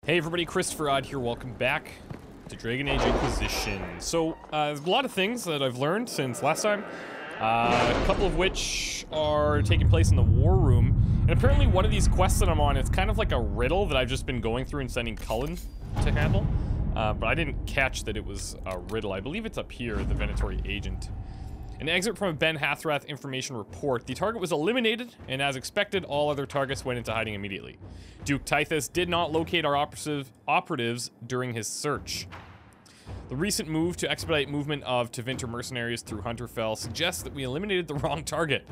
Hey everybody, ChristopherOdd here. Welcome back to Dragon Age Inquisition. So, there's a lot of things that I've learned since last time, a couple of which are taking place in the War Room. And apparently one of these quests that I'm on is kind of like a riddle that I've just been going through and sending Cullen to handle. But I didn't catch that it was a riddle. I believe it's up here, the Venatori agent. An excerpt from a Ben Hathrath information report. The target was eliminated, and as expected, all other targets went into hiding immediately. Duke Tithus did not locate our operatives during his search. The recent move to expedite movement of Tevinter mercenaries through Hunterfell suggests that we eliminated the wrong target.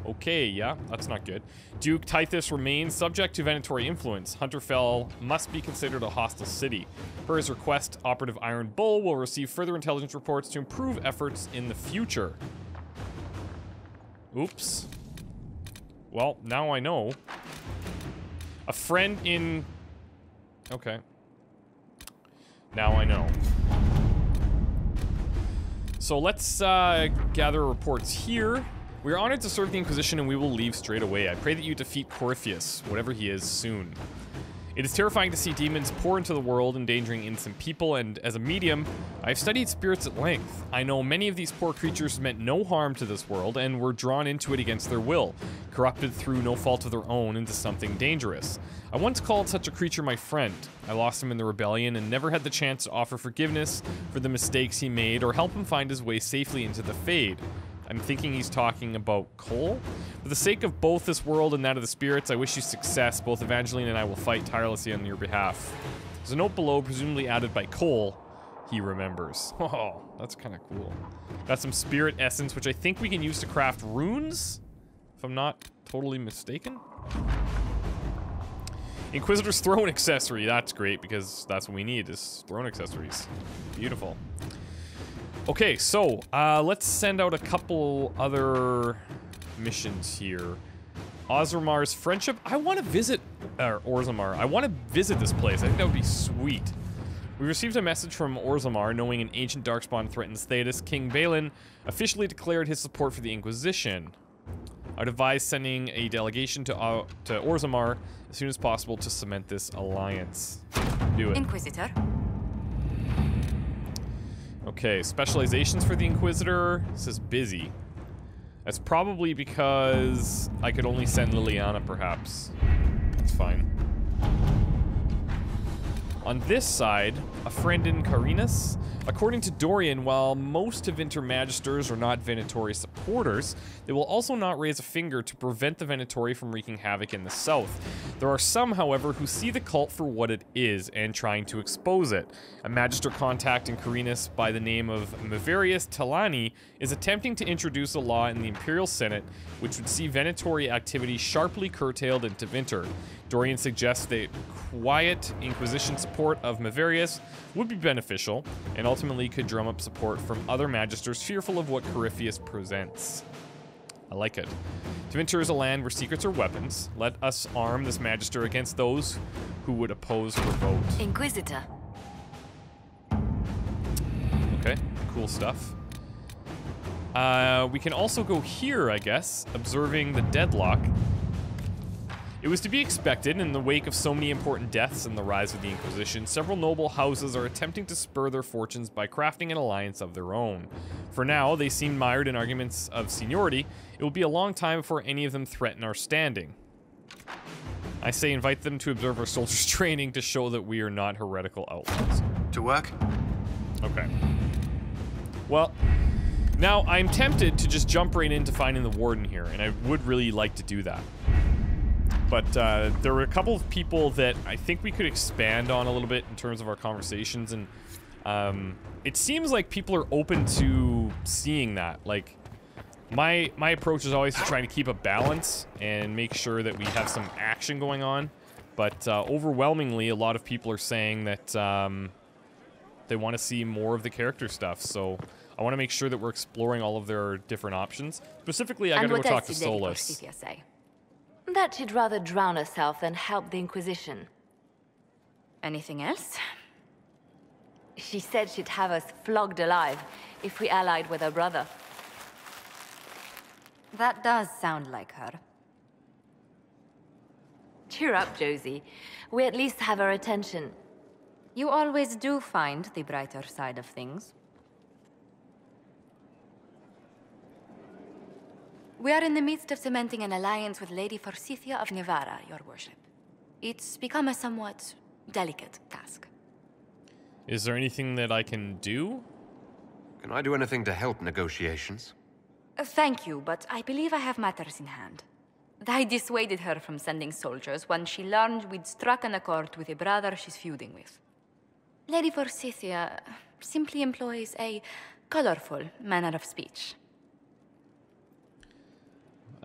Okay, yeah, that's not good. Duke Tithus remains subject to Venatori influence. Hunterfell must be considered a hostile city. Per his request, Operative Iron Bull will receive further intelligence reports to improve efforts in the future. Oops. Well, now I know. A friend in... Okay. Now I know. So let's gather reports here. We are honored to serve the Inquisition and we will leave straight away. I pray that you defeat Corypheus, whatever he is, soon. It is terrifying to see demons pour into the world, endangering innocent people, and as a medium, I've studied spirits at length. I know many of these poor creatures meant no harm to this world and were drawn into it against their will, corrupted through no fault of their own into something dangerous. I once called such a creature my friend. I lost him in the rebellion and never had the chance to offer forgiveness for the mistakes he made or help him find his way safely into the Fade. I'm thinking he's talking about Cole. For the sake of both this world and that of the spirits, I wish you success. Both Evangeline and I will fight tirelessly on your behalf. There's a note below, presumably added by Cole. He remembers. Oh, that's kind of cool. Got some spirit essence, which I think we can use to craft runes, if I'm not totally mistaken. Inquisitor's throne accessory. That's great, because that's what we need, is throne accessories. Beautiful. Okay, so, let's send out a couple other missions here. Orzamar's Friendship. I want to visit, Orzammar. I want to visit this place. I think that would be sweet. We received a message from Orzammar, knowing an ancient darkspawn threatens Thedas. King Balin officially declared his support for the Inquisition. I'd advise sending a delegation to Orzammar as soon as possible to cement this alliance. Do it. Inquisitor. Okay, specializations for the Inquisitor. This is busy. That's probably because I could only send Liliana, perhaps. That's fine. On this side, a friend in Carinus. According to Dorian, while most Tevinter Magisters are not Venatori supporters, they will also not raise a finger to prevent the Venatori from wreaking havoc in the south. There are some, however, who see the cult for what it is and trying to expose it. A Magister contact in Carinus by the name of Maverius Talani is attempting to introduce a law in the Imperial Senate which would see Venatori activity sharply curtailed in Tevinter. Dorian suggests that quiet Inquisition support of Maverius would be beneficial, and ultimately could drum up support from other Magisters fearful of what Corypheus presents. I like it. Tevinter is a land where secrets are weapons. Let us arm this Magister against those who would oppose her vote. Inquisitor. Okay, cool stuff. We can also go here, I guess, observing the deadlock. It was to be expected in the wake of so many important deaths and the rise of the Inquisition. Several noble houses are attempting to spur their fortunes by crafting an alliance of their own. For now, they seem mired in arguments of seniority. It will be a long time before any of them threaten our standing. I say invite them to observe our soldiers' training to show that we are not heretical outlaws. To work? Okay. Well, now I'm tempted to just jump right into finding the Warden here, and I would really like to do that. But there were a couple of people that I think we could expand on a little bit in terms of our conversations, and it seems like people are open to seeing that. Like, my approach is always to try to keep a balance and make sure that we have some action going on, but overwhelmingly a lot of people are saying that they want to see more of the character stuff, so I want to make sure that we're exploring all of their different options. Specifically, I gotta go talk to Solus. That she'd rather drown herself than help the Inquisition. Anything else? She said she'd have us flogged alive if we allied with her brother. That does sound like her. Cheer up, Josie. We at least have her attention. You always do find the brighter side of things. We are in the midst of cementing an alliance with Lady Forsythia of Nevada, your worship. It's become a somewhat delicate task. Is there anything that I can do? Can I do anything to help negotiations? Thank you, but I believe I have matters in hand. I dissuaded her from sending soldiers when she learned we'd struck an accord with a brother she's feuding with. Lady Forsythia simply employs a colorful manner of speech.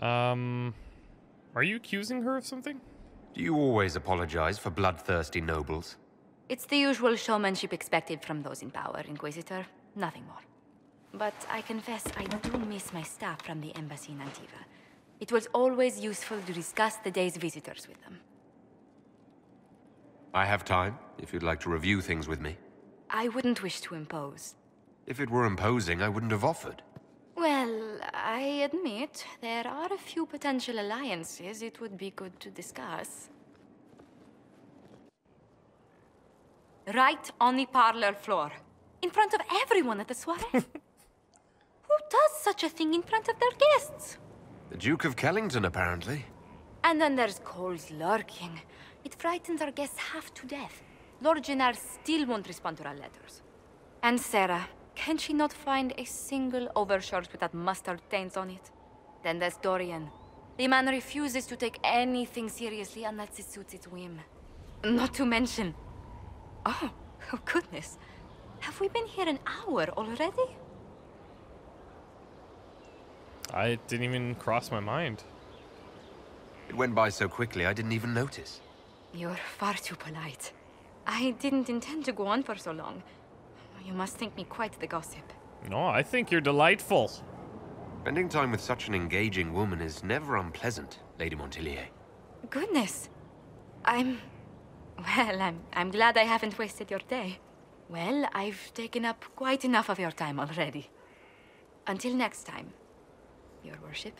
Are you accusing her of something? Do you always apologize for bloodthirsty nobles? It's the usual showmanship expected from those in power, Inquisitor. Nothing more. But I confess I do miss my staff from the embassy in Antiva. It was always useful to discuss the day's visitors with them. I have time, if you'd like to review things with me. I wouldn't wish to impose. If it were imposing, I wouldn't have offered. Well, I admit there are a few potential alliances it would be good to discuss. Right on the parlor floor, in front of everyone at the soiree. Who does such a thing in front of their guests? The Duke of Kellington, apparently. And then there's Cole's lurking. It frightens our guests half to death. Lord Jennar still won't respond to our letters. And Sarah, can she not find a single overshirt without mustard stains on it? Then there's Dorian. The man refuses to take anything seriously unless it suits its whim. Not to mention... Oh goodness. Have we been here an hour already? I didn't even cross my mind. It went by so quickly I didn't even notice. You're far too polite. I didn't intend to go on for so long. You must think me quite the gossip. No, I think you're delightful. Spending time with such an engaging woman is never unpleasant, Lady Montilier. Goodness. I'm glad I haven't wasted your day. Well, I've taken up quite enough of your time already. Until next time, your worship.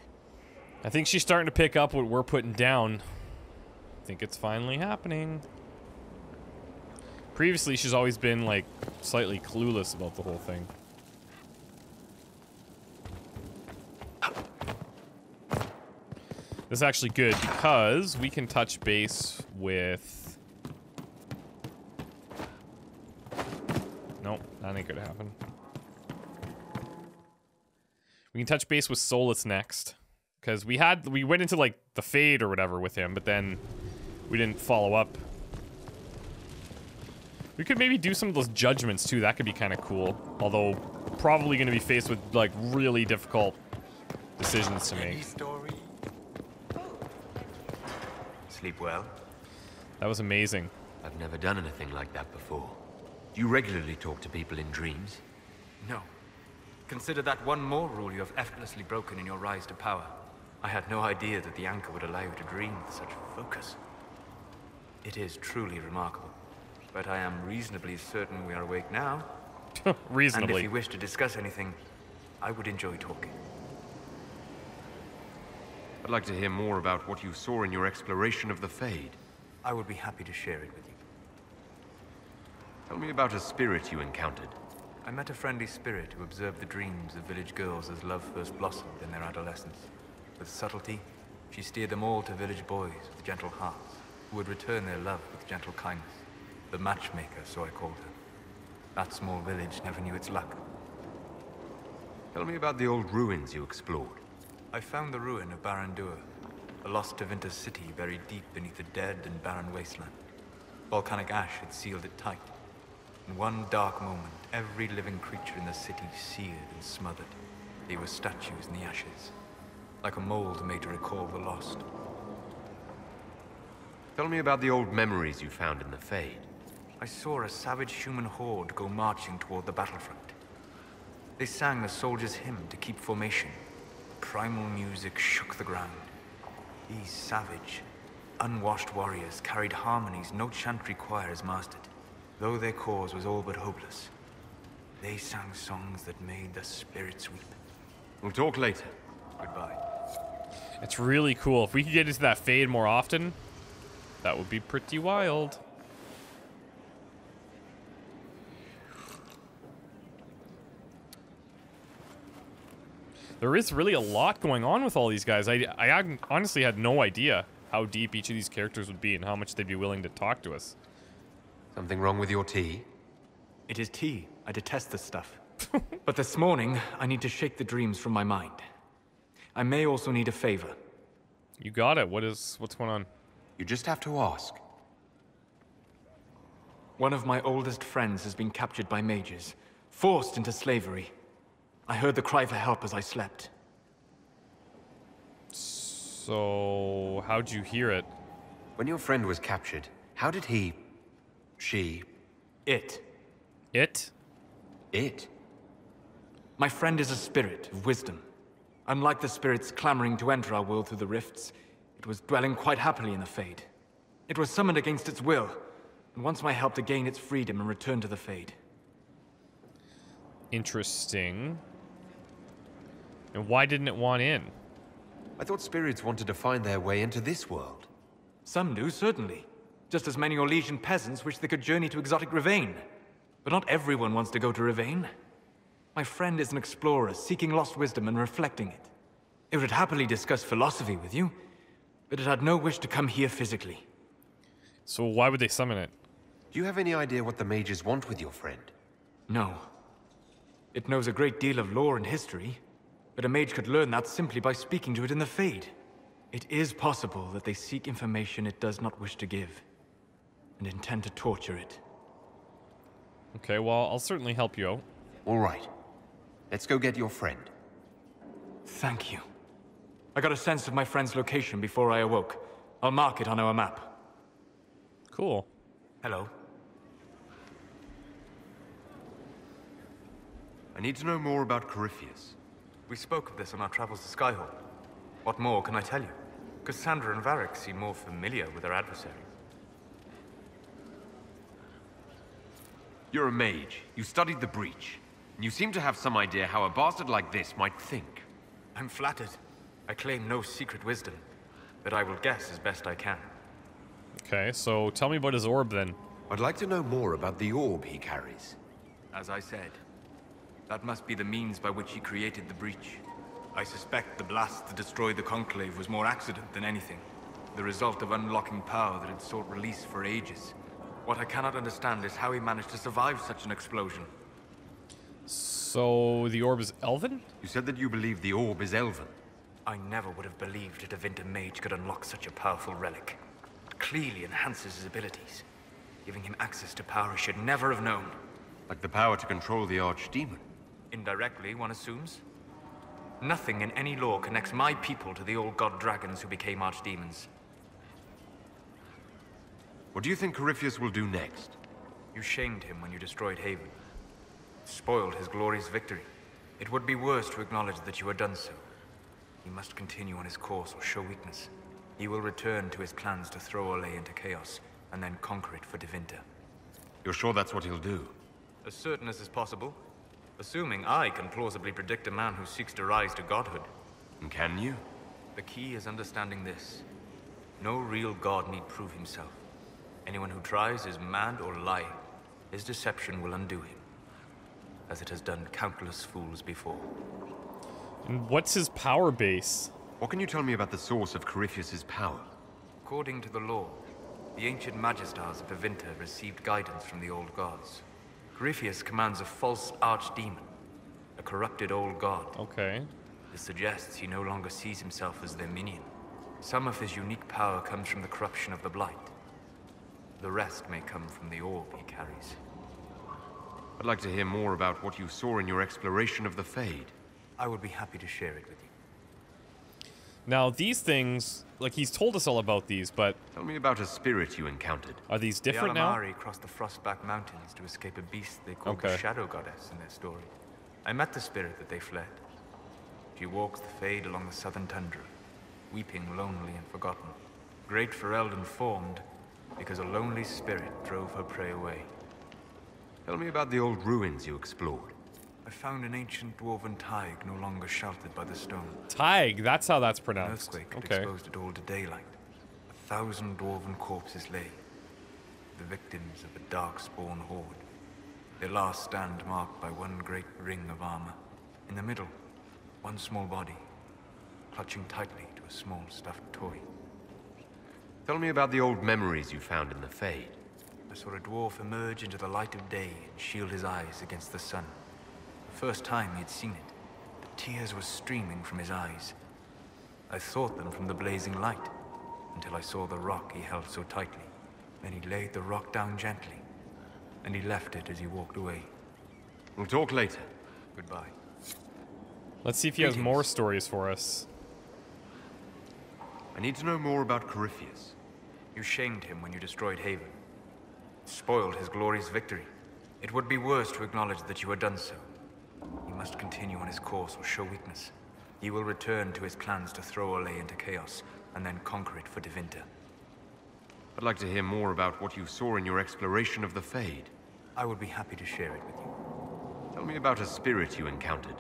I think she's starting to pick up what we're putting down. I think it's finally happening. Previously, she's always been, like, slightly clueless about the whole thing. This is actually good because we can touch base with... Nope, that ain't gonna happen. We can touch base with Solus next. Because we went into, like, the Fade or whatever with him, but then we didn't follow up. We could maybe do some of those judgments, too. That could be kind of cool. Although, probably going to be faced with, like, really difficult decisions to make. Sleep well? That was amazing. I've never done anything like that before. Do you regularly talk to people in dreams? No. Consider that one more rule you have effortlessly broken in your rise to power. I had no idea that the anchor would allow you to dream with such focus. It is truly remarkable. But I am reasonably certain we are awake now. Reasonably. And if you wish to discuss anything, I would enjoy talking. I'd like to hear more about what you saw in your exploration of the Fade. I would be happy to share it with you. Tell me about a spirit you encountered. I met a friendly spirit who observed the dreams of village girls as love first blossomed in their adolescence. With subtlety, she steered them all to village boys with gentle hearts, who would return their love with gentle kindness. The matchmaker, so I called her. That small village never knew its luck. Tell me about the old ruins you explored. I found the ruin of Barandur, a lost Tevinter city buried deep beneath a dead and barren wasteland. Volcanic ash had sealed it tight. In one dark moment, every living creature in the city seared and smothered. They were statues in the ashes, like a mold made to recall the lost. Tell me about the old memories you found in the Fade. I saw a savage human horde go marching toward the battlefront. They sang a soldier's hymn to keep formation. Primal music shook the ground. These savage, unwashed warriors carried harmonies no chantry choirs mastered. Though their cause was all but hopeless, they sang songs that made the spirits weep. We'll talk later. Goodbye. It's really cool. If we could get into that Fade more often, That would be pretty wild. There is really a lot going on with all these guys. I honestly had no idea how deep each of these characters would be and how much they'd be willing to talk to us. Something wrong with your tea? It is tea. I detest this stuff. But this morning, I need to shake the dreams from my mind. I may also need a favor. You got it. What's going on? You just have to ask. One of my oldest friends has been captured by mages, forced into slavery. I heard the cry for help as I slept. So, how'd you hear it? When your friend was captured, how did he... she... It. It? It? My friend is a spirit of wisdom. Unlike the spirits clamoring to enter our world through the rifts, it was dwelling quite happily in the Fade. It was summoned against its will, and wants my help to gain its freedom and return to the Fade. Interesting. And why didn't it want in? I thought spirits wanted to find their way into this world. Some do, certainly. Just as many Orlesian peasants wish they could journey to exotic Rivain. But not everyone wants to go to Rivain. My friend is an explorer, seeking lost wisdom and reflecting it. It would happily discuss philosophy with you, but it had no wish to come here physically. So why would they summon it? Do you have any idea what the mages want with your friend? No. It knows a great deal of lore and history, but a mage could learn that simply by speaking to it in the Fade. It is possible that they seek information it does not wish to give, and intend to torture it. Okay, well, I'll certainly help you out. All right. Let's go get your friend. Thank you. I got a sense of my friend's location before I awoke. I'll mark it on our map. Cool. Hello. I need to know more about Corypheus. We spoke of this on our travels to Skyhold. What more can I tell you? Cassandra and Varric seem more familiar with their adversary. You're a mage. You studied the Breach. And you seem to have some idea how a bastard like this might think. I'm flattered. I claim no secret wisdom, but I will guess as best I can. Okay, so tell me about his orb then. I'd like to know more about the orb he carries. As I said, that must be the means by which he created the Breach. I suspect the blast to destroy the Conclave was more accident than anything. The result of unlocking power that had sought release for ages. What I cannot understand is how he managed to survive such an explosion. So the orb is elven? You said that you believe the orb is elven. I never would have believed a Devinter mage could unlock such a powerful relic. It clearly enhances his abilities, giving him access to power he should never have known. Like the power to control the Archdemon. Indirectly, one assumes. Nothing in any lore connects my people to the old god dragons who became archdemons. What do you think Corypheus will do next? You shamed him when you destroyed Haven. Spoiled his glorious victory. It would be worse to acknowledge that you had done so. He must continue on his course or show weakness. He will return to his plans to throw Orlais into chaos, and then conquer it for Devinter. You're sure that's what he'll do? As certain as is possible. Assuming I can plausibly predict a man who seeks to rise to godhood. And can you? The key is understanding this. No real god need prove himself. Anyone who tries is mad or lying. His deception will undo him, as it has done countless fools before. And what's his power base? What can you tell me about the source of Corypheus's power? According to the law, the ancient Magistars of Devinter received guidance from the old gods. Corypheus commands a false archdemon, a corrupted old god. Okay. This suggests he no longer sees himself as their minion. Some of his unique power comes from the corruption of the Blight. The rest may come from the orb he carries. I'd like to hear more about what you saw in your exploration of the Fade. I would be happy to share it with you. Now, these things, like, he's told us all about these, but... Tell me about a spirit you encountered. Are these different now? The Alamari crossed the Frostback Mountains to escape a beast they called the Shadow Goddess in their story. I met the spirit that they fled. She walks the Fade along the southern tundra, weeping lonely and forgotten. Great Ferelden formed because a lonely spirit drove her prey away. Tell me about the old ruins you explored. I found an ancient dwarven Tig no longer sheltered by the stone. Tig, that's how that's An pronounced. earthquake had Okay. exposed it all to daylight. 1,000 dwarven corpses lay, the victims of a darkspawn horde. Their last stand marked by one great ring of armor. In the middle, one small body, clutching tightly to a small stuffed toy. Tell me about the old memories you found in the Fade. I saw a dwarf emerge into the light of day and shield his eyes against the sun. The first time he'd seen it, the tears were streaming from his eyes. I thought them from the blazing light, until I saw the rock he held so tightly. Then he laid the rock down gently, and he left it as he walked away. We'll talk later. Goodbye. Let's see if he has more stories for us. I need to know more about Corypheus. You shamed him when you destroyed Haven. Spoiled his glorious victory. It would be worse to acknowledge that you had done so. He must continue on his course or show weakness. He will return to his plans to throw Olay into chaos, and then conquer it for Devinter. I'd like to hear more about what you saw in your exploration of the Fade. I would be happy to share it with you. Tell me about a spirit you encountered.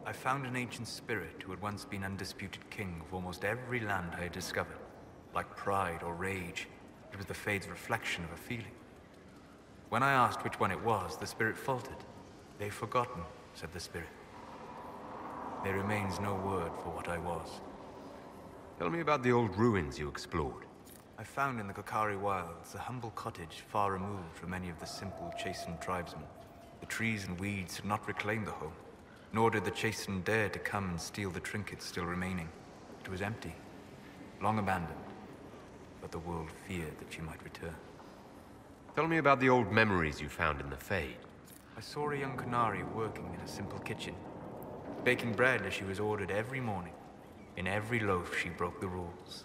I found an ancient spirit who had once been undisputed king of almost every land I had discovered. Like pride or rage, it was the Fade's reflection of a feeling. When I asked which one it was, the spirit faltered. "They've forgotten," said the spirit. There remains no word for what I was. Tell me about the old ruins you explored. I found in the Kokari wilds a humble cottage far removed from any of the simple, chastened tribesmen. The trees and weeds had not reclaimed the home, nor did the chastened dare to come and steal the trinkets still remaining. It was empty, long abandoned, but the world feared that she might return. Tell me about the old memories you found in the Fade. I saw a young Canary working in a simple kitchen, baking bread as she was ordered every morning. In every loaf, she broke the rules.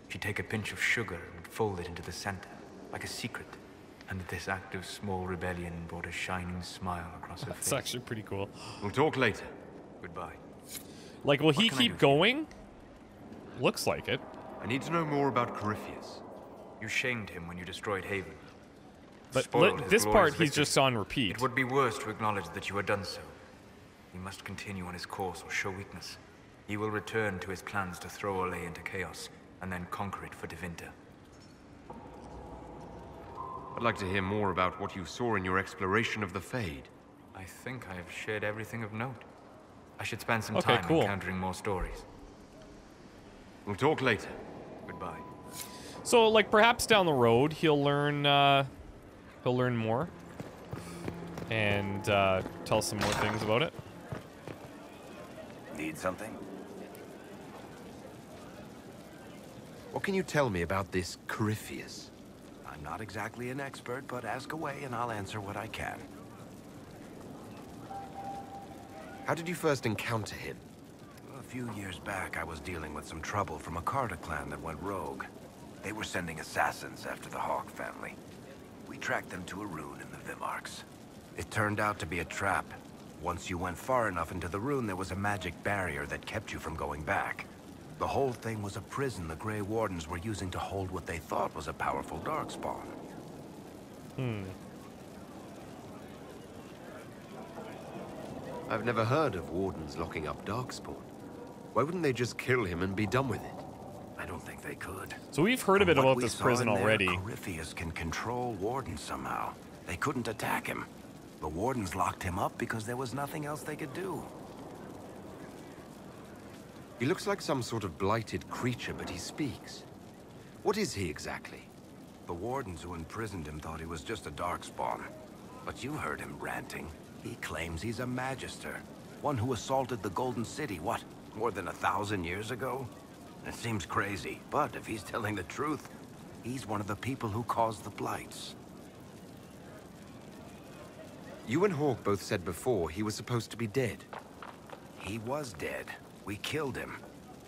She'd take a pinch of sugar and fold it into the center, like a secret. And this act of small rebellion brought a shining smile across her face. That's actually pretty cool. We'll talk later. Goodbye. Like, will he can I do keep for you? going? Looks like it. I need to know more about Corypheus. You shamed him when you destroyed Haven. But Spoiled his this part, glorious he's victory. just on repeat. It would be worse to acknowledge that you had done so. He must continue on his course or show weakness. He will return to his plans to throw Olay into chaos, and then conquer it for Devinter. I'd like to hear more about what you saw in your exploration of the Fade. I think I have shared everything of note. I should spend some Okay, time cool. encountering more stories. We'll talk later. Goodbye. So, like, perhaps down the road, he'll learn more. And, tell some more things about it. Need something? What can you tell me about this Corypheus? I'm not exactly an expert, but ask away and I'll answer what I can. How did you first encounter him? A few years back, I was dealing with some trouble from a Carter clan that went rogue. They were sending assassins after the Hawk family. We tracked them to a rune in the Vimarks. It turned out to be a trap. Once you went far enough into the rune, there was a magic barrier that kept you from going back. The whole thing was a prison the Grey Wardens were using to hold what they thought was a powerful Darkspawn. I've never heard of wardens locking up Darkspawn. Why wouldn't they just kill him and be done with it? I don't think they could. So we've heard a bit From what about we this saw prison in there, already. Corypheus can control Wardens somehow. They couldn't attack him. The Wardens locked him up because there was nothing else they could do. He looks like some sort of blighted creature, but he speaks. What is he exactly? The Wardens who imprisoned him thought he was just a Darkspawn. But you heard him ranting. He claims he's a Magister. One who assaulted the Golden City, what, more than 1,000 years ago? It seems crazy, but if he's telling the truth, he's one of the people who caused the Blights. You and Hawk both said before he was supposed to be dead. He was dead. We killed him.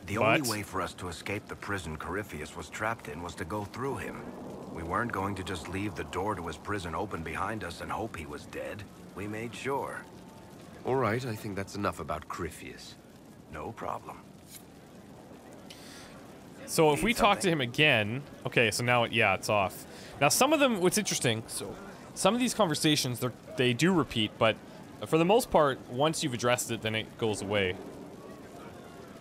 The What? only way for us to escape the prison Corypheus was trapped in was to go through him. We weren't going to just leave the door to his prison open behind us and hope he was dead. We made sure. All right, I think that's enough about Corypheus. No problem. So if Need we talk to something? him again... Okay, so now, yeah, it's off. Now, some of them... What's interesting... So, some of these conversations, they do repeat, but for the most part, once you've addressed it, then it goes away.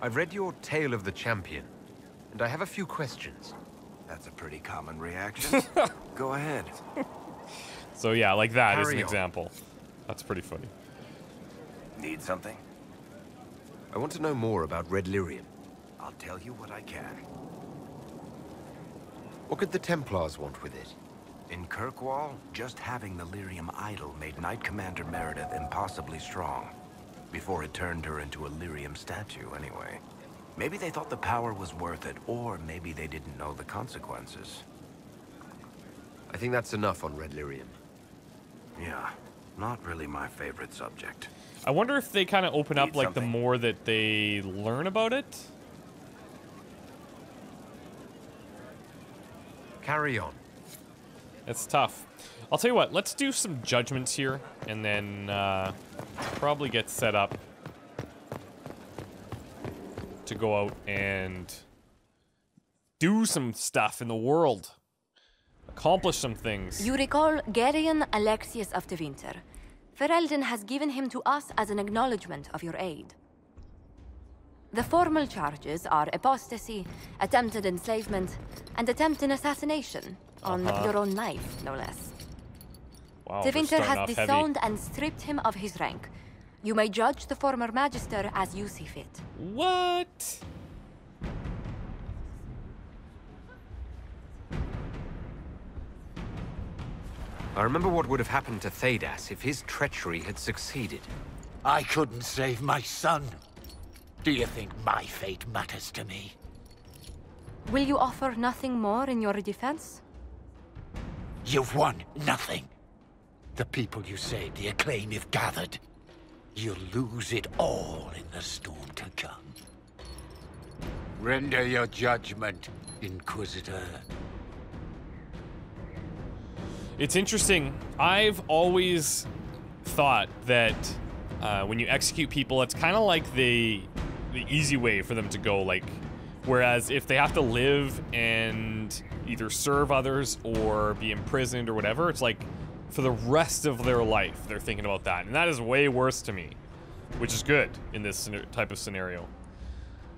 I've read your Tale of the Champion, and I have a few questions. That's a pretty common reaction. Go ahead. So yeah, like that is an Carry on. example. That's pretty funny. Need something? I want to know more about Red Lyrium. I'll tell you what I can. What could the Templars want with it? In Kirkwall, just having the Lyrium idol made Knight Commander Meredith impossibly strong. Before it turned her into a Lyrium statue, anyway. Maybe they thought the power was worth it, or maybe they didn't know the consequences. I think that's enough on Red Lyrium. Yeah, not really my favorite subject. I wonder if they kind of open up, Need like, the something? more that they learn about it. Carry on. It's tough. I'll tell you what, let's do some judgments here, and then probably get set up to go out and do some stuff in the world. Accomplish some things. You recall Gerion Alexius of the Winter. Ferelden has given him to us as an acknowledgement of your aid. The formal charges are apostasy, attempted enslavement, and attempted assassination on your own life, no less. Wow, The we're Winter starting has off heavy. disowned and stripped him of his rank. You may judge the former Magister as you see fit. What? I remember what would have happened to Thedas if his treachery had succeeded. I couldn't save my son. Do you think my fate matters to me? Will you offer nothing more in your defense? You've won nothing. The people you saved, the acclaim you've gathered. You'll lose it all in the storm to come. Render your judgment, Inquisitor. It's interesting. I've always thought that when you execute people, it's kind of like the easy way for them to go. Like, whereas if they have to live and either serve others or be imprisoned or whatever, it's like for the rest of their life they're thinking about that, and that is way worse to me, which is good in this type of scenario.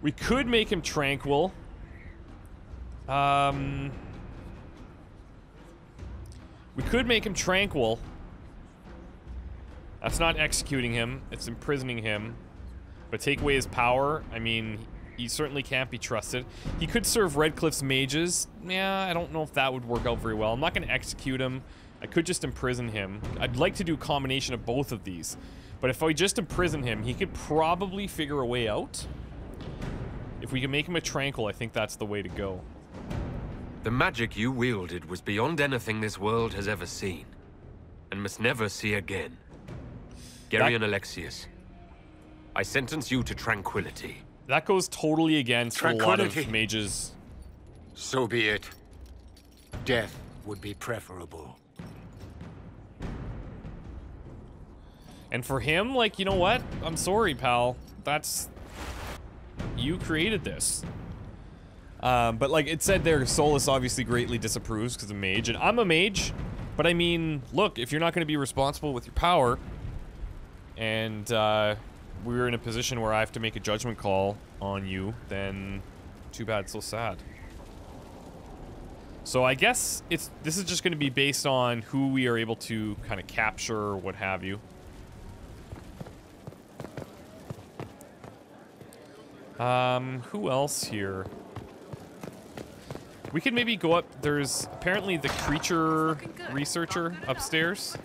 We could make him tranquil. We could make him tranquil. That's not executing him, it's imprisoning him. But take away his power, I mean, he certainly can't be trusted. He could serve Redcliffe's mages. Yeah, I don't know if that would work out very well. I'm not going to execute him. I could just imprison him. I'd like to do a combination of both of these. But if I just imprison him, he could probably figure a way out. If we can make him a tranquil, I think that's the way to go. The magic you wielded was beyond anything this world has ever seen, and must never see again. Gerion Alexius, I sentence you to tranquility. That goes totally against a lot of mages. So be it. Death would be preferable. And for him, like, you know what? I'm sorry, pal. That's... You created this. But like it said there, Solus obviously greatly disapproves because of mage. And I'm a mage. But I mean, look, if you're not going to be responsible with your power, and we're in a position where I have to make a judgment call on you, then too bad, so sad. So I guess this is just going to be based on who we are able to kind of capture or what have you. Who else here? We could maybe go up. There's apparently the creature researcher upstairs.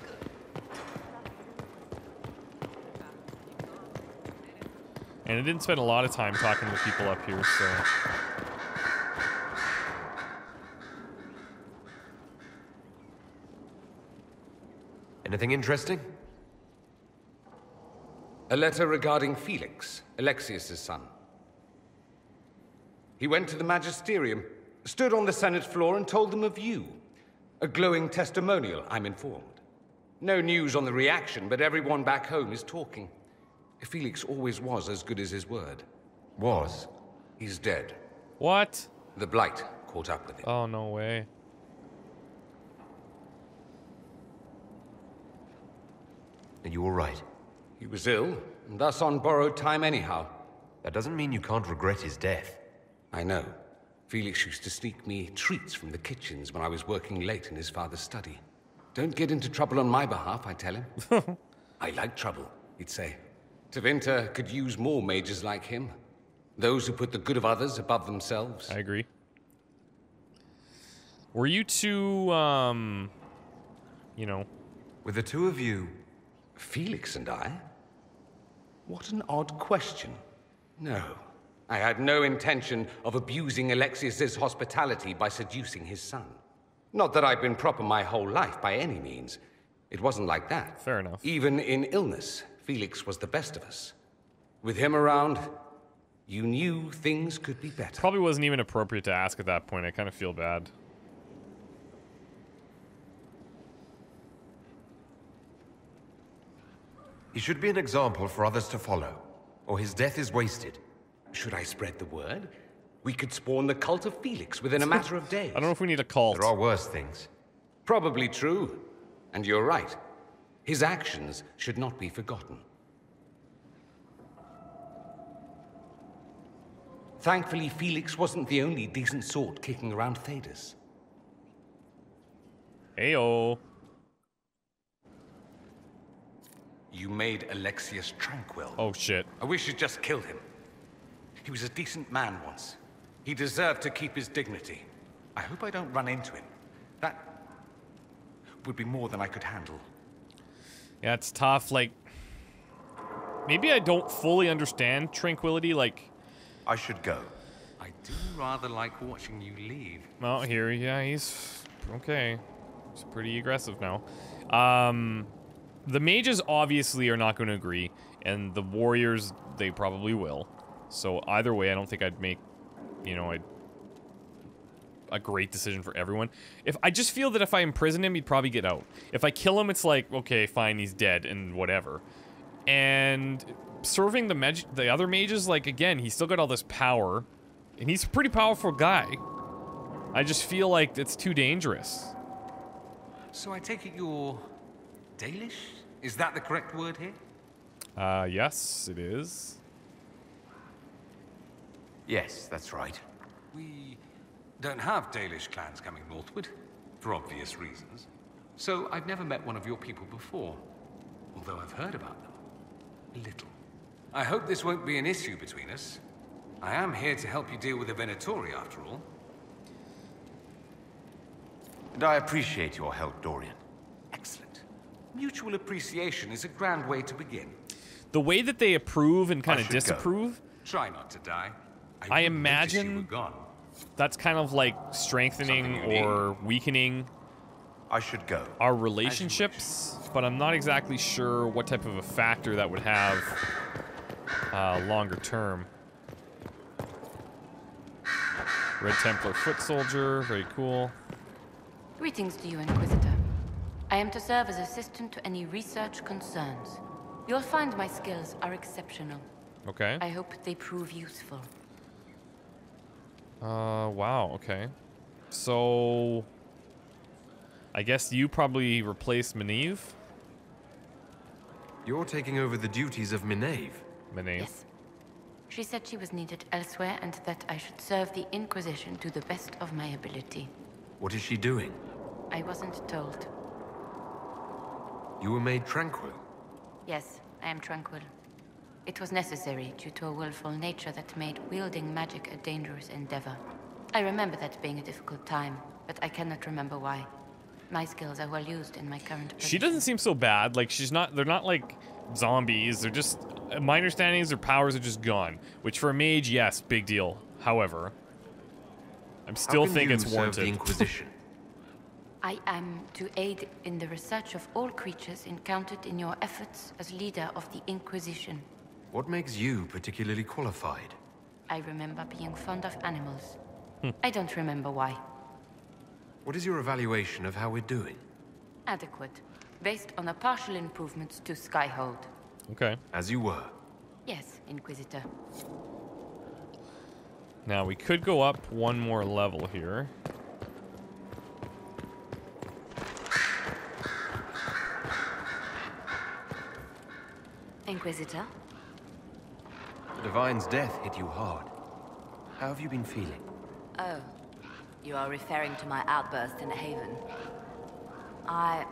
And I didn't spend a lot of time talking to people up here, so... Anything interesting? A letter regarding Felix, Alexius' son. He went to the Magisterium, stood on the Senate floor and told them of you. A glowing testimonial, I'm informed. No news on the reaction, but everyone back home is talking. Felix always was as good as his word. Was? He's dead. What? The Blight caught up with him. Oh, no way. Are you all right? He was ill, and thus on borrowed time anyhow. That doesn't mean you can't regret his death. I know. Felix used to sneak me treats from the kitchens when I was working late in his father's study. Don't get into trouble on my behalf, I tell him. I like trouble, he'd say. Tevinter could use more mages like him. Those who put the good of others above themselves. I agree. Were you two, you know... With the two of you... Felix and I? What an odd question. No, I had no intention of abusing Alexius's hospitality by seducing his son. Not that I've been proper my whole life, by any means. It wasn't like that. Fair enough. Even in illness, Felix was the best of us. With him around, you knew things could be better. Probably wasn't even appropriate to ask at that point. I kind of feel bad. He should be an example for others to follow, or his death is wasted. Should I spread the word? We could spawn the cult of Felix within a matter of days. I don't know if we need a cult. There are worse things. Probably true. And you're right. His actions should not be forgotten. Thankfully, Felix wasn't the only decent sort kicking around Thedas. Heyo. You made Alexius tranquil. Oh, shit. I wish you'd just killed him. He was a decent man once. He deserved to keep his dignity. I hope I don't run into him. That would be more than I could handle. Yeah, it's tough. Like, maybe I don't fully understand tranquility. Like, I should go. I do rather like watching you leave. well, here, yeah, he's okay. He's pretty aggressive now. The mages obviously are not going to agree, and the warriors, they probably will. So either way, I don't think I'd make, you know, a great decision for everyone. I just feel that if I imprison him, he'd probably get out. If I kill him, it's like, okay, fine, he's dead and whatever. And serving the other mages, like, again, he's still got all this power, and he's a pretty powerful guy. I just feel like it's too dangerous. So I take it you're Dalish? Is that the correct word here? Yes, it is. Yes, that's right. We don't have Dalish clans coming northward, for obvious reasons. So I've never met one of your people before, although I've heard about them. A little. I hope this won't be an issue between us. I am here to help you deal with the Venatori, after all. And I appreciate your help, Dorian. Excellent. Mutual appreciation is a grand way to begin. The way that they approve and kind I of should disapprove, Try not to die. I wouldn't notice you imagine were gone. that's kind of like strengthening Something you or weakening I should go. our relationships, but I'm not exactly sure what type of a factor that would have longer term. Red Templar foot soldier, very cool. Greetings to you, Inquisitor. I am to serve as assistant to any research concerns. You'll find my skills are exceptional. Okay. I hope they prove useful. Wow, okay. So, I guess you probably replaced Meneve? You're taking over the duties of Meneve. Meneve. Yes. She said she was needed elsewhere and that I should serve the Inquisition to the best of my ability. What is she doing? I wasn't told. You were made tranquil. Yes, I am tranquil. It was necessary due to a willful nature that made wielding magic a dangerous endeavor. I remember that being a difficult time, but I cannot remember why. My skills are well used in my current position. She doesn't seem so bad. Like, they're not like zombies. They're just, my understanding is their powers are just gone. Which for a mage, yes, big deal. However, I'm still think it's warranted. The Inquisition? I am to aid in the research of all creatures encountered in your efforts as leader of the Inquisition. What makes you particularly qualified? I remember being fond of animals. I don't remember why. What is your evaluation of how we're doing? Adequate, based on the partial improvements to Skyhold. Okay. As you were. Yes, Inquisitor. Now, we could go up one more level here. Inquisitor? The Divine's death hit you hard. How have you been feeling? Oh, you are referring to my outburst in the Haven. I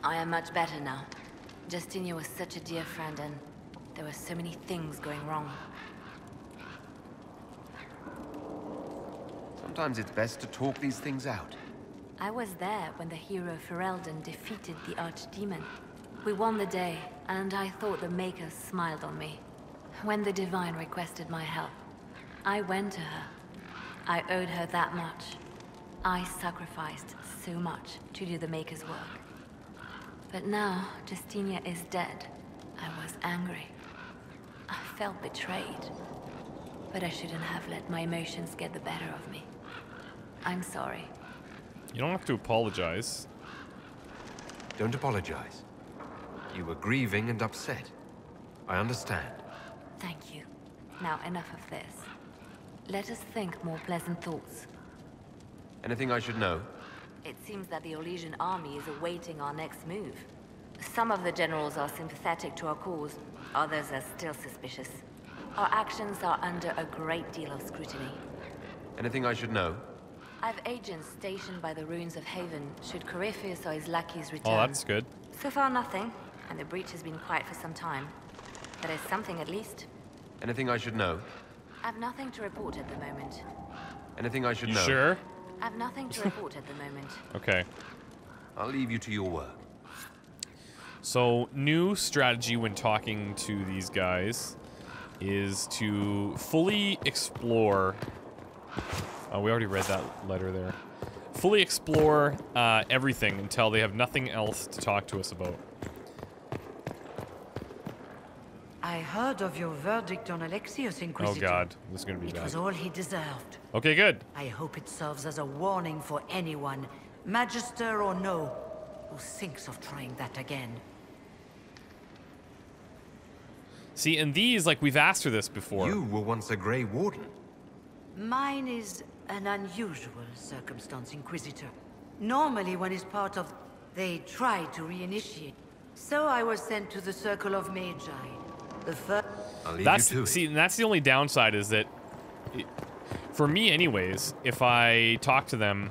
am much better now. Justinia was such a dear friend, and there were so many things going wrong. Sometimes it's best to talk these things out. I was there when the hero Ferelden defeated the Archdemon. We won the day, and I thought the Maker smiled on me. When the Divine requested my help, I went to her. I owed her that much. I sacrificed so much to do the Maker's work. But now, Justinia is dead. I was angry. I felt betrayed. But I shouldn't have let my emotions get the better of me. I'm sorry. You don't have to apologize. Don't apologize. You were grieving and upset. I understand. Thank you. Now enough of this. Let us think more pleasant thoughts. Anything I should know? It seems that the Orlesian army is awaiting our next move. Some of the generals are sympathetic to our cause, others are still suspicious. Our actions are under a great deal of scrutiny. Anything I should know? I've agents stationed by the ruins of Haven, should Corypheus or his lackeys return. Oh, that's good. So far nothing, and the breach has been quiet for some time. But it's something at least. Anything I should know? I've nothing to report at the moment. Anything I should You know? sure? I've nothing to report at the moment. Okay. I'll leave you to your work. So, new strategy when talking to these guys is to fully explore... Oh, we already read that letter there. Fully explore everything until they have nothing else to talk to us about. I heard of your verdict on Alexius, Inquisitor. Oh god, this is gonna be It bad. was all he deserved. Okay, good. I hope it serves as a warning for anyone, Magister or no, who thinks of trying that again. See, and these, like, we've asked her this before. You were once a Grey Warden. Mine is an unusual circumstance, Inquisitor. Normally, when it's part of... they try to reinitiate. So I was sent to the Circle of Magi. The first... I'll leave That's, you to see, it. and that's the only downside is that, for me anyways, if I talk to them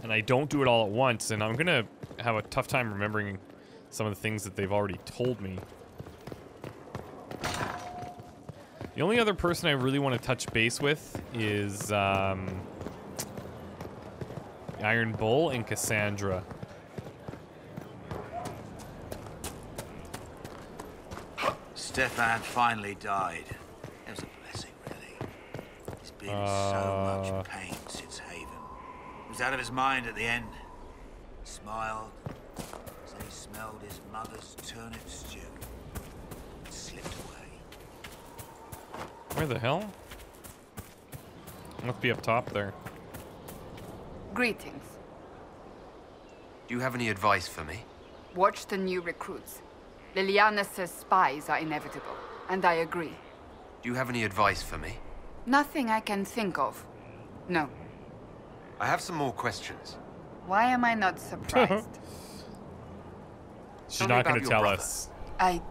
and I don't do it all at once, then I'm gonna have a tough time remembering some of the things that they've already told me. The only other person I really want to touch base with is Iron Bull and Cassandra. Stefan finally died. It was a blessing, really. He's been in so much pain since Haven. He was out of his mind at the end. He smiled, said he smelled his mother's turnip stew. It slipped away. Where the hell? Must be up top there. Greetings. Do you have any advice for me? Watch the new recruits. Liliana says spies are inevitable, and I agree. Do you have any advice for me? Nothing I can think of. No. I have some more questions. Why am I not surprised? She's Tell me not about going to your tell brother. us. I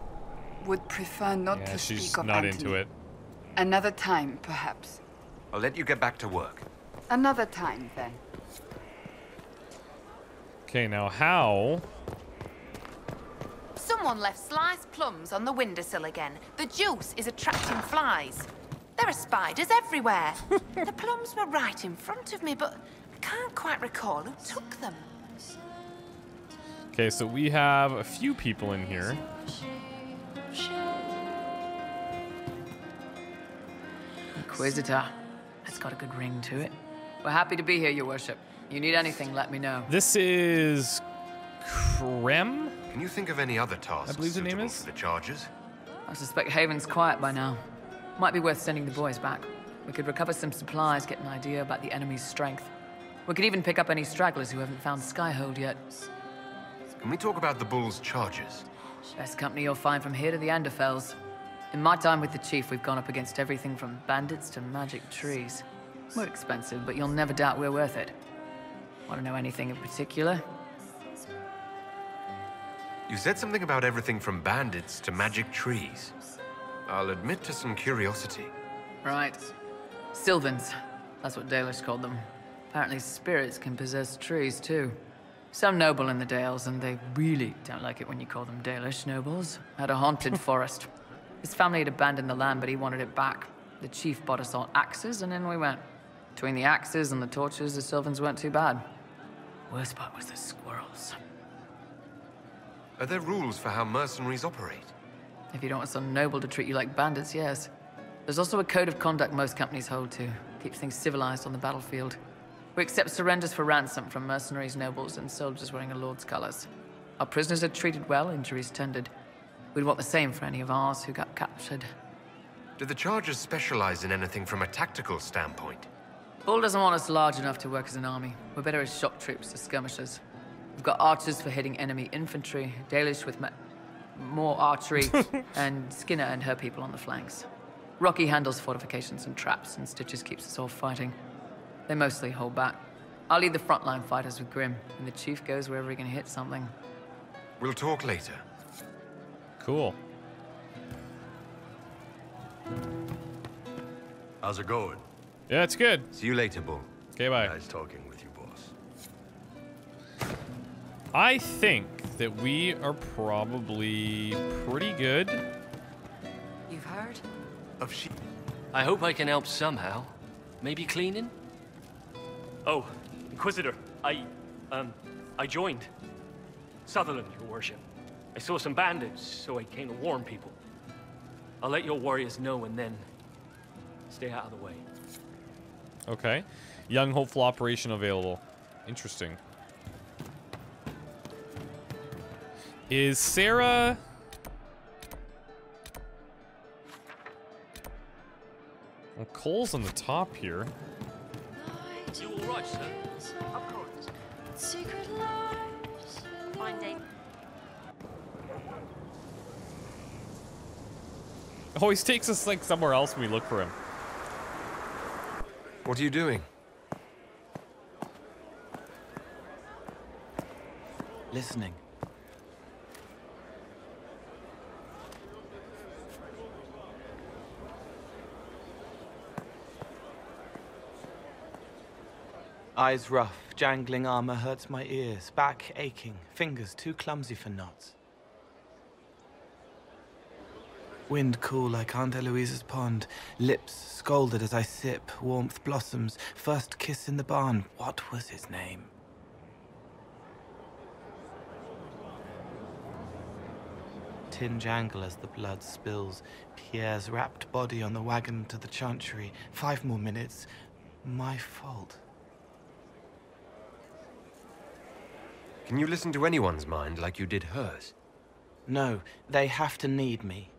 would prefer not Yeah, to she's speak of not Anthony. into it. Another time, perhaps. I'll let you get back to work. Another time, then. Okay, now how... Someone left sliced plums on the windowsill again. The juice is attracting flies. There are spiders everywhere. The plums were right in front of me, but I can't quite recall who took them. Okay, so we have a few people in here. Inquisitor. That's got a good ring to it. We're happy to be here, Your Worship. You need anything, let me know. This is... Krem? Can you think of any other tasks I believe the name suitable is? for the charges? I suspect Haven's quiet by now. Might be worth sending the boys back. We could recover some supplies, get an idea about the enemy's strength. We could even pick up any stragglers who haven't found Skyhold yet. Can we talk about the Bull's charges? Best company you'll find from here to the Anderfells. In my time with the Chief, we've gone up against everything from bandits to magic trees. We're expensive, but you'll never doubt we're worth it. Want to know anything in particular? You said something about everything from bandits to magic trees. I'll admit to some curiosity. Right. Sylvans. That's what Dalish called them. Apparently spirits can possess trees, too. Some noble in the Dales, and they really don't like it when you call them Dalish nobles, had a haunted forest. His family had abandoned the land, but he wanted it back. The chief bought us all axes, and in we went. Between the axes and the torches, the Sylvans weren't too bad. Worst part was the squirrels. Are there rules for how mercenaries operate? If you don't want some noble to treat you like bandits, yes. There's also a code of conduct most companies hold to. Keeps things civilized on the battlefield. We accept surrenders for ransom from mercenaries, nobles, and soldiers wearing a lord's colors. Our prisoners are treated well, injuries tended. We'd want the same for any of ours who got captured. Do the chargers specialize in anything from a tactical standpoint? Bull doesn't want us large enough to work as an army. We're better as shock troops, as skirmishers. We've got archers for hitting enemy infantry, Dalish with more archery, and Skinner and her people on the flanks. Rocky handles fortifications and traps, and Stitches keeps us all fighting. They mostly hold back. I'll lead the frontline fighters with Grim, and the chief goes wherever he can hit something. We'll talk later. Cool. How's it going? Yeah, it's good. See you later, Bull. Okay, bye. Nice talking with you, boss. I think that we are probably pretty good. You've heard? Of she. I hope I can help somehow. Maybe cleaning? Oh, Inquisitor, I joined. Sutherland, your worship. I saw some bandits, so I came to warn people. I'll let your warriors know and then stay out of the way. Okay. Young, hopeful operation available. Interesting. Is Sarah... Well, Cole's on the top here. You all right, sir? Of course. Secret lives. Finding. Always takes us like somewhere else when we look for him. What are you doing? Listening. Eyes rough, jangling armor hurts my ears, back aching, fingers too clumsy for knots. Wind cool like Aunt Eloise's pond, lips scalded as I sip, warmth blossoms, first kiss in the barn, what was his name? Tin jangle as the blood spills, Pierre's wrapped body on the wagon to the chantry, 5 more minutes, my fault. Can you listen to anyone's mind like you did hers? No, they have to need me.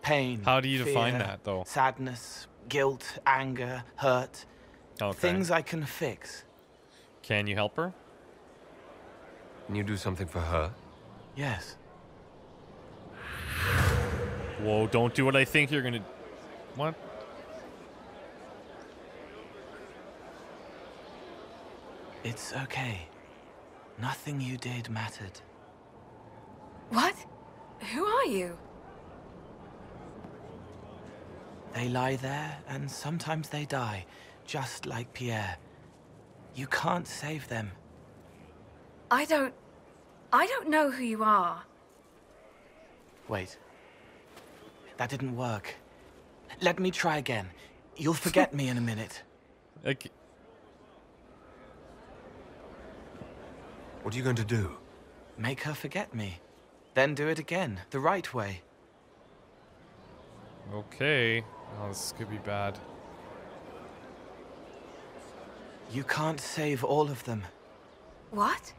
Pain. How do you define fear, that, though? Sadness, guilt, anger, hurt. Okay. Things I can fix. Can you help her? Can you do something for her? Yes. Whoa, don't do what I think you're gonna... What? It's okay. Nothing you did mattered. What? Who are you? They lie there, and sometimes they die, just like Pierre. You can't save them. I don't know who you are. Wait. That didn't work. Let me try again. You'll forget me in a minute. Okay. What are you going to do? Make her forget me. Then do it again, the right way. Okay. Oh, this could be bad. You can't save all of them. What?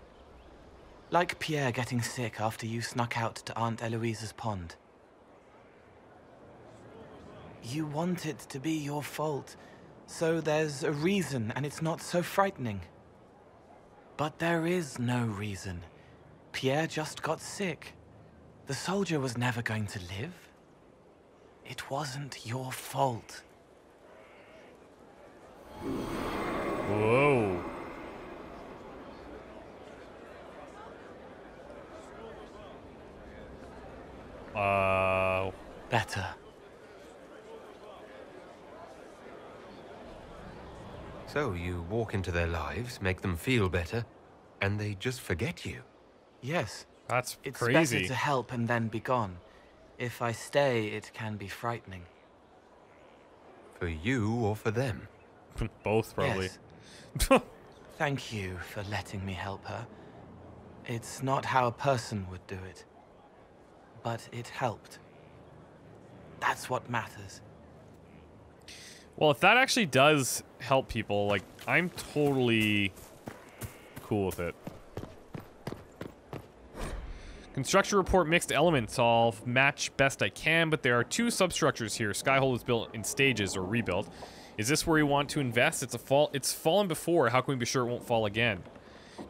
Like Pierre getting sick after you snuck out to Aunt Eloise's pond. You want it to be your fault, so there's a reason and it's not so frightening. But there is no reason. Pierre just got sick. The soldier was never going to live. It wasn't your fault. Whoa. Better. So you walk into their lives, make them feel better, and they just forget you. Yes. That's it's crazy. It's better to help and then be gone. If I stay, it can be frightening. For you or for them? Both, probably. Yes. Thank you for letting me help her. It's not how a person would do it. But it helped. That's what matters. Well, if that actually does help people, like, I'm totally cool with it. Construction report mixed elements. I'll match best I can, but there are 2 substructures here. Skyhold is built in stages or rebuilt. Is this where you want to invest? It's fallen before. How can we be sure it won't fall again?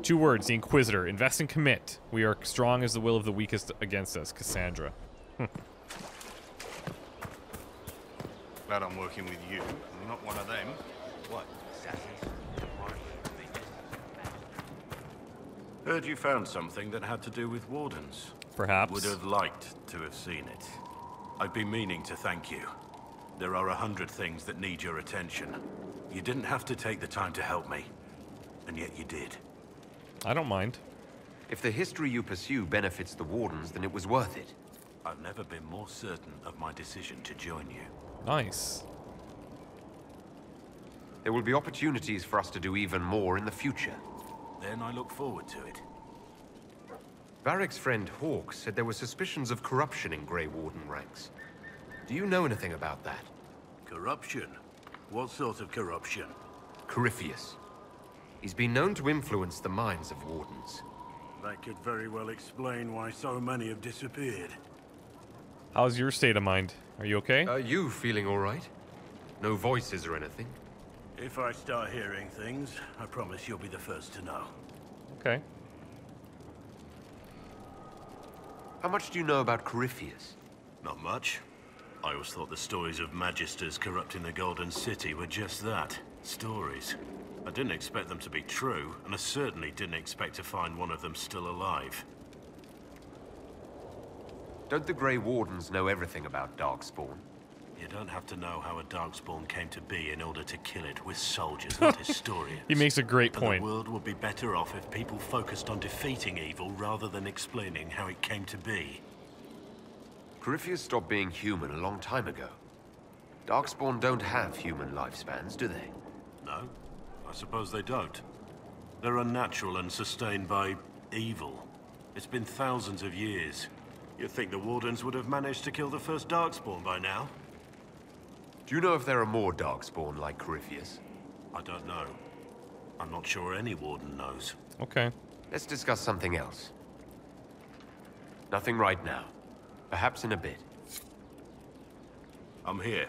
2 words, the Inquisitor. Invest and commit. We are strong as the will of the weakest against us. Cassandra. Glad I'm working with you. I'm not one of them. What? Assassins? Heard you found something that had to do with wardens. Perhaps. Would have liked to have seen it. I've been meaning to thank you. There are 100 things that need your attention. You didn't have to take the time to help me. And yet you did. I don't mind. If the history you pursue benefits the Wardens, then it was worth it. I've never been more certain of my decision to join you. Nice. There will be opportunities for us to do even more in the future. Then I look forward to it. Varric's friend Hawk said there were suspicions of corruption in Grey Warden ranks. Do you know anything about that? Corruption? What sort of corruption? Corypheus. He's been known to influence the minds of Wardens. That could very well explain why so many have disappeared. How's your state of mind? Are you okay? Are you feeling all right? No voices or anything? If I start hearing things, I promise you'll be the first to know. Okay. How much do you know about Corypheus? Not much. I always thought the stories of Magisters corrupting the Golden City were just that. Stories. I didn't expect them to be true, and I certainly didn't expect to find one of them still alive. Don't the Grey Wardens know everything about Darkspawn? You don't have to know how a Darkspawn came to be in order to kill it. We're soldiers, not historians. He makes a great And point. the world would be better off if people focused on defeating evil rather than explaining how it came to be. Corypheus stopped being human a long time ago. Darkspawn don't have human lifespans, do they? No, I suppose they don't. They're unnatural and sustained by evil. It's been thousands of years. You'd think the Wardens would have managed to kill the first Darkspawn by now. Do you know if there are more Darkspawn like Corypheus? I don't know. I'm not sure any Warden knows. Okay. Let's discuss something else. Nothing right now. Perhaps in a bit. I'm here.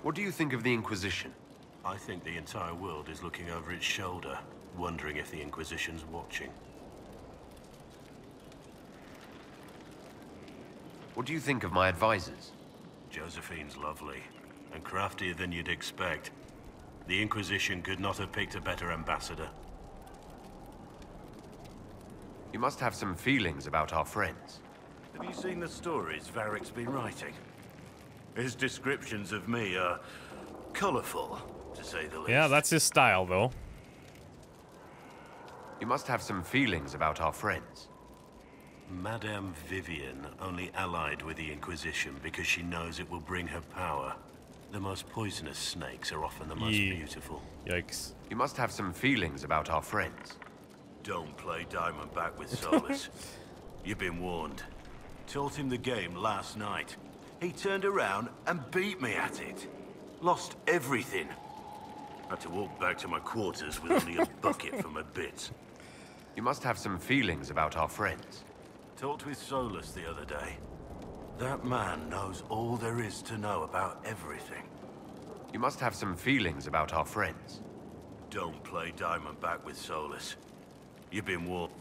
What do you think of the Inquisition? I think the entire world is looking over its shoulder, wondering if the Inquisition's watching. What do you think of my advisors? Josephine's lovely, and craftier than you'd expect. The Inquisition could not have picked a better ambassador. You must have some feelings about our friends. Have you seen the stories Varric's been writing? His descriptions of me are colorful, to say the least. Yeah, that's his style, though. You must have some feelings about our friends. Madame Vivian only allied with the Inquisition because she knows it will bring her power. The most poisonous snakes are often the most beautiful. Yikes. You must have some feelings about our friends. Don't play Diamondback with Solus. You've been warned. Taught him the game last night. He turned around and beat me at it. Lost everything. Had to walk back to my quarters with only a bucket for my bits. You must have some feelings about our friends. Talked with Solus the other day. That man knows all there is to know about everything. You must have some feelings about our friends. Don't play Diamondback with Solus. You've been warned.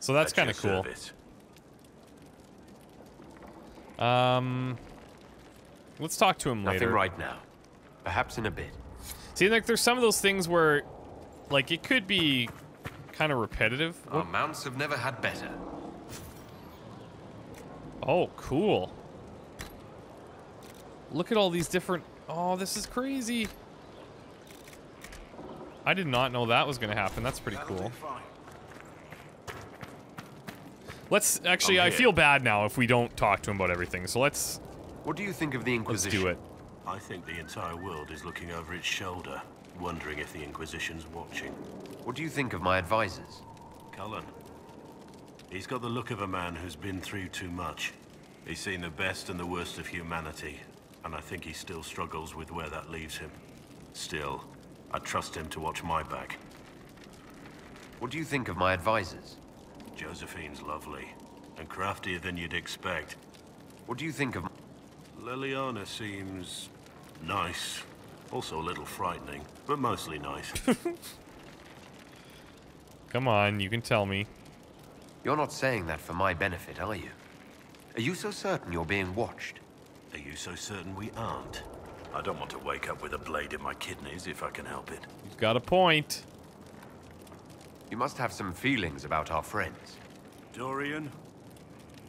So that's kind of cool. Service. Let's talk to him later. Nothing right now. Perhaps in a bit. See, like, there's some of those things where, like, it could be kind of repetitive. Our mounts have never had better. Oh, cool. Look at all these different... Oh, this is crazy. I did not know that was going to happen. That's pretty cool. Let's... Actually, I feel bad now if we don't talk to him about everything. So let's... What do you think of the Inquisition? Let's do it. I think the entire world is looking over its shoulder, wondering if the Inquisition's watching. What do you think of my advisors? Cullen. He's got the look of a man who's been through too much. He's seen the best and the worst of humanity, and I think he still struggles with where that leaves him. Still, I trust him to watch my back. What do you think of my advisors? Josephine's lovely, and craftier than you'd expect. What do you think of... Liliana seems... nice. Also a little frightening, but mostly nice. Come on, you can tell me. You're not saying that for my benefit, are you? Are you so certain you're being watched? Are you so certain we aren't? I don't want to wake up with a blade in my kidneys if I can help it. You've got a point. You must have some feelings about our friends. Dorian?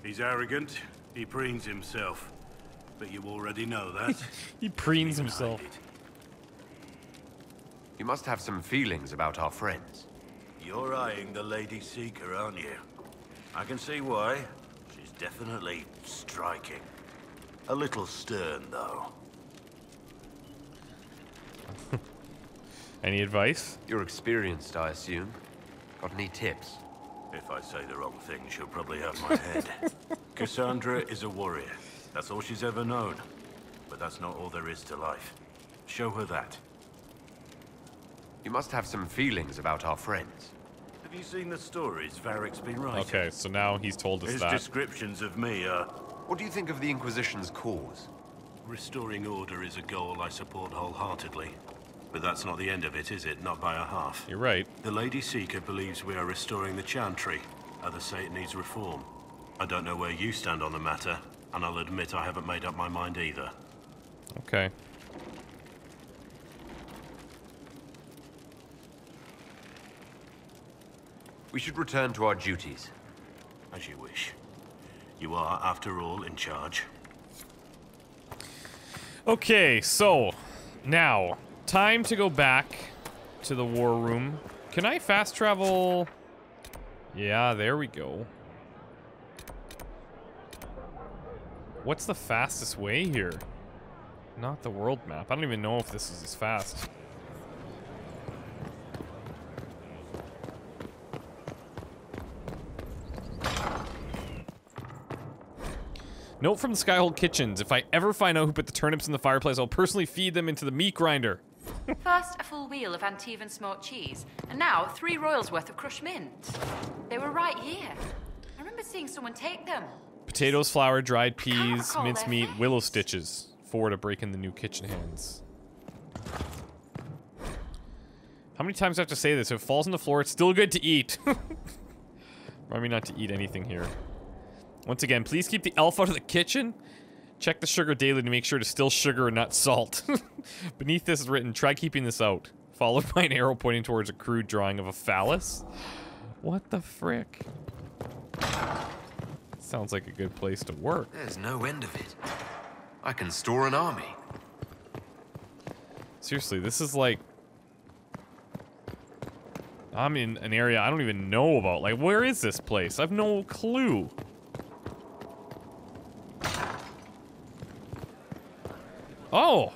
He's arrogant. He preens himself. But you already know that. He preens himself. You must have some feelings about our friends. You're eyeing the Lady Seeker, aren't you? I can see why. She's definitely striking. A little stern, though. Any advice? You're experienced, I assume. Got any tips? If I say the wrong thing, she'll probably have my head. Cassandra is a warrior. That's all she's ever known. But that's not all there is to life. Show her that. You must have some feelings about our friends. Have you seen the stories Varric's been writing? Okay, so now he's told us His that. descriptions of me are... What do you think of the Inquisition's cause? Restoring order is a goal I support wholeheartedly. But that's not the end of it, is it? Not by a half. You're right. The Lady Seeker believes we are restoring the Chantry. Other Satan needs reform. I don't know where you stand on the matter, and I'll admit I haven't made up my mind either. Okay. We should return to our duties. As you wish. You are, after all, in charge. Okay, so now time to go back to the war room. Can I fast travel? Yeah, there we go. What's the fastest way here? Not the world map. I don't even know if this is as fast. Note from the Skyhold kitchens. If I ever find out who put the turnips in the fireplace, I'll personally feed them into the meat grinder. First, a full wheel of Antivan smoked cheese, and now 3 royals worth of crushed mint. They were right here. I remember seeing someone take them. Potatoes, flour, dried peas, mincemeat, willow stitches. 4 to break in the new kitchen hands. How many times do I have to say this? If it falls on the floor, it's still good to eat. Remind me not to eat anything here. Once again, please keep the elf out of the kitchen. Check the sugar daily to make sure to still sugar and not salt. Beneath this is written, try keeping this out. Followed by an arrow pointing towards a crude drawing of a phallus. What the frick? Sounds like a good place to work. There's no end of it. I can store an army. Seriously, this is like... I'm in an area I don't even know about. Like, where is this place? I have no clue. Oh!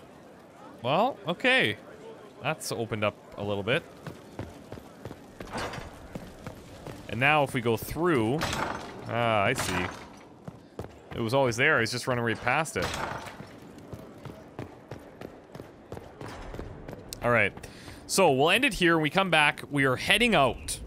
Well, okay. That's opened up a little bit. And now if we go through... Ah, I see. It was always there, I was just running right past it. Alright. So, we'll end it here. When we come back, we are heading out.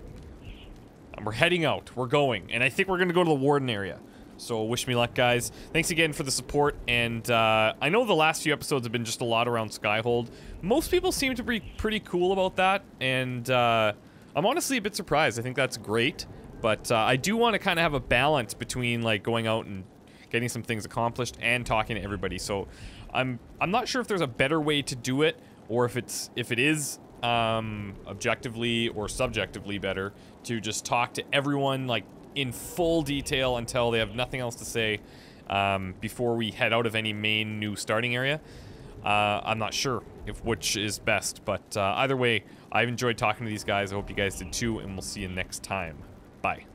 We're heading out. We're going. And I think we're going to go to the Warden area. So, wish me luck, guys. Thanks again for the support. And I know the last few episodes have been just a lot around Skyhold. Most people seem to be pretty cool about that. And I'm honestly a bit surprised. I think that's great. But I do want to kind of have a balance between, like, going out and getting some things accomplished and talking to everybody. So, I'm not sure if there's a better way to do it, or if it is objectively or subjectively better to just talk to everyone, like, in full detail until they have nothing else to say, before we head out of any main new starting area. I'm not sure which is best, but either way, I've enjoyed talking to these guys. I hope you guys did too, and we'll see you next time. Bye.